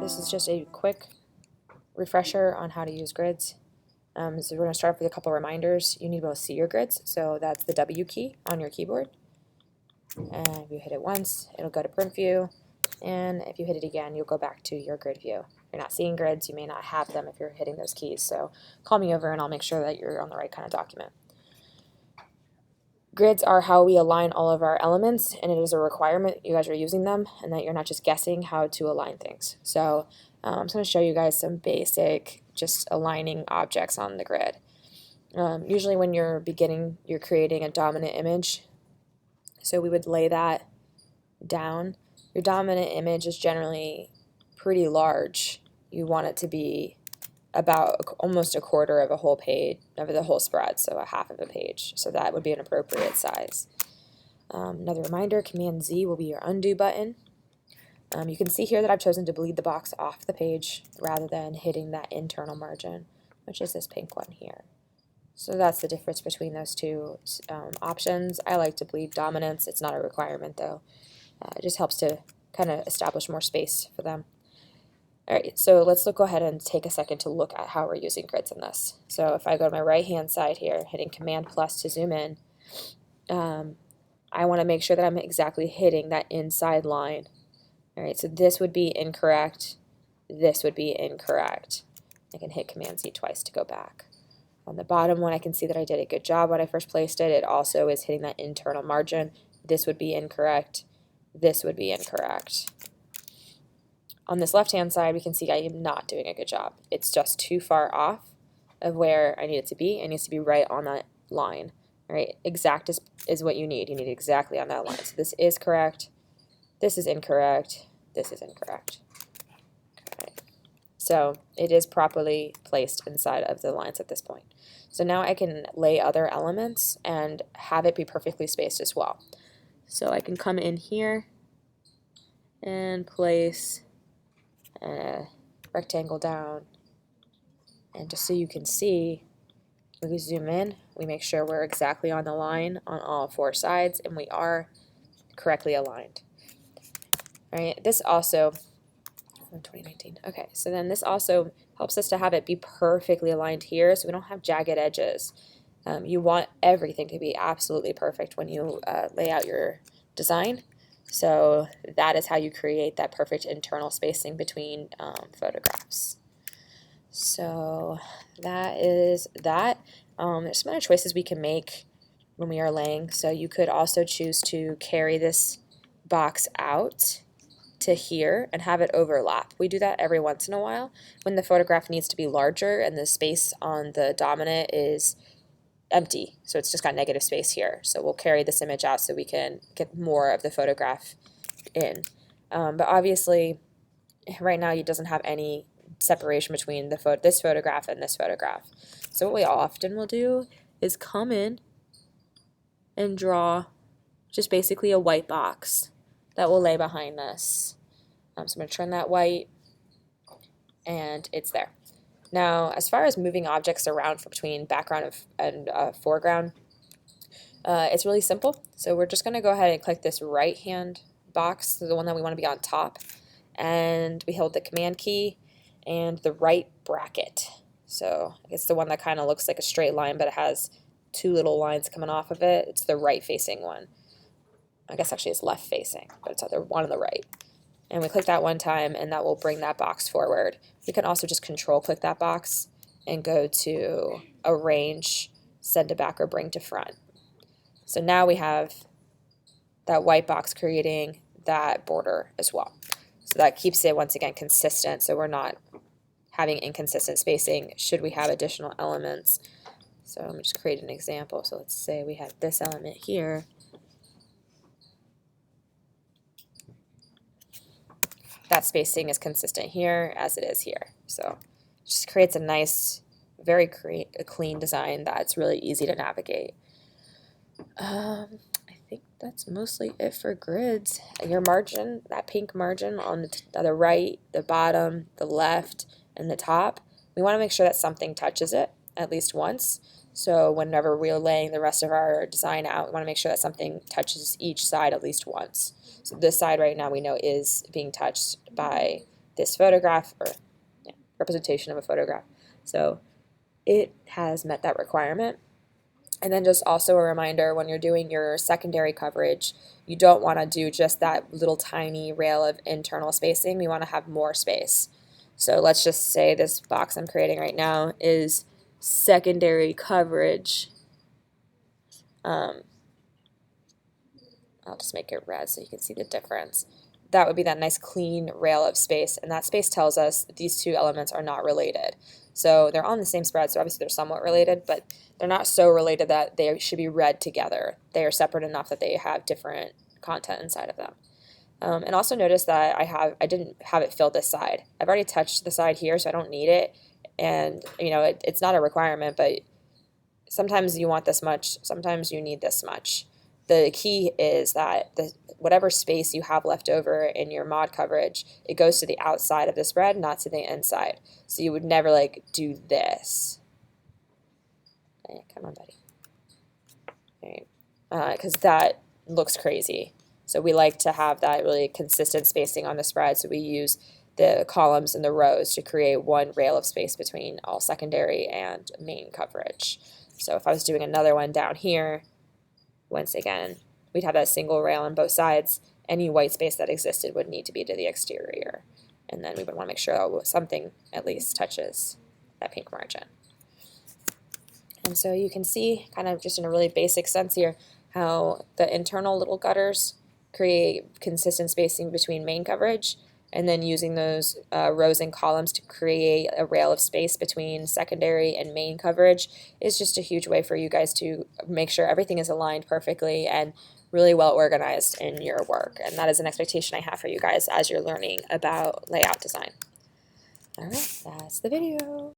This is just a quick refresher on how to use grids. So we're going to start off with a couple reminders. You need to be able to see your grids, so that's the W key on your keyboard. And if you hit it once, it'll go to print view, and if you hit it again, you'll go back to your grid view. If you're not seeing grids, you may not have them if you're hitting those keys, so call me over and I'll make sure that you're on the right kind of document. Grids are how we align all of our elements, and it is a requirement you guys are using them and that you're not just guessing how to align things. So I'm just going to show you guys some basic just aligning objects on the grid. Usually when you're creating a dominant image, so we would lay that down. Your dominant image is generally pretty large. You want it to be about almost a quarter of a whole page, of the whole spread, so a half of a page. So that would be an appropriate size. Another reminder, Command Z will be your undo button. You can see here that I've chosen to bleed the box off the page rather than hitting that internal margin, which is this pink one here. So that's the difference between those two options. I like to bleed dominance. It's not a requirement though. It just helps to kind of establish more space for them. Alright, so let's go ahead and take a second to look at how we're using grids in this. So if I go to my right hand side here, hitting Command plus to zoom in, I want to make sure that I'm exactly hitting that inside line. Alright, so this would be incorrect, this would be incorrect. I can hit Command Z twice to go back. On the bottom one, I can see that I did a good job when I first placed it. It also is hitting that internal margin. This would be incorrect, this would be incorrect. On this left-hand side, we can see I am not doing a good job. It's just too far off of where I need it to be. It needs to be right on that line. Right? Exact is what you need. You need it exactly on that line. So this is correct. This is incorrect. This is incorrect. Okay. So it is properly placed inside of the lines at this point. So now I can lay other elements and have it be perfectly spaced as well. So I can come in here and place a rectangle down, and just so you can see, we zoom in, we make sure we're exactly on the line on all four sides, and we are correctly aligned. Alright, this also, 2019, okay, so then this also helps us to have it be perfectly aligned here so we don't have jagged edges. You want everything to be absolutely perfect when you lay out your design. So that is how you create that perfect internal spacing between photographs. So that is that. There's some other choices we can make when we are laying. So you could also choose to carry this box out to here and have it overlap. We do that every once in a while when the photograph needs to be larger and the space on the dominant is empty, so it's just got negative space here. So we'll carry this image out so we can get more of the photograph in. But obviously, right now it doesn't have any separation between this photograph and this photograph. So what we often will do is come in and draw just basically a white box that will lay behind this. So I'm going to turn that white, and it's there. Now, as far as moving objects around between background and foreground, it's really simple. So we're just going to go ahead and click this right-hand box, so the one that we want to be on top, and we hold the Command key and the right bracket. So it's the one that kind of looks like a straight line, but it has two little lines coming off of it. It's the right-facing one. I guess actually it's left-facing, but it's the one on the right. And we click that one time, and that will bring that box forward. We can also just control click that box and go to arrange, send to back, or bring to front. So now we have that white box creating that border as well. So that keeps it once again consistent, so we're not having inconsistent spacing should we have additional elements. So I'm just create an example. So let's say we have this element here. That spacing is consistent here as it is here. So it just creates a nice, very clean design that's really easy to navigate. I think that's mostly it for grids. Your margin, that pink margin on the right, the bottom, the left, and the top, we want to make sure that something touches it at least once. So whenever we're laying the rest of our design out, we want to make sure that something touches each side at least once. So this side right now we know is being touched by this photograph, or representation of a photograph. So it has met that requirement. And then just also a reminder, when you're doing your secondary coverage, you don't want to do just that little tiny rail of internal spacing. We want to have more space. So let's just say this box I'm creating right now is secondary coverage. I'll just make it red so you can see the difference. That would be that nice clean rail of space, and that space tells us that these two elements are not related. So they're on the same spread, so obviously they're somewhat related, but they're not so related that they should be read together. They are separate enough that they have different content inside of them. And also notice that I didn't have it fill this side. I've already touched the side here, so I don't need it. And it's not a requirement, but sometimes you want this much, sometimes you need this much. The key is that whatever space you have left over in your mod coverage, it goes to the outside of the spread, not to the inside. So you would never like do this. Okay, come on, buddy. Because that looks crazy. So we like to have that really consistent spacing on the spread. So we use the columns and the rows to create one rail of space between all secondary and main coverage. So if I was doing another one down here, once again, we'd have that single rail on both sides. Any white space that existed would need to be to the exterior. And then we would want to make sure something at least touches that pink margin. And so you can see, kind of just in a really basic sense here, how the internal little gutters create consistent spacing between main coverage, and then using those rows and columns to create a rail of space between secondary and main coverage is just a huge way for you guys to make sure everything is aligned perfectly and really well organized in your work. And that is an expectation I have for you guys as you're learning about layout design. All right, that's the video.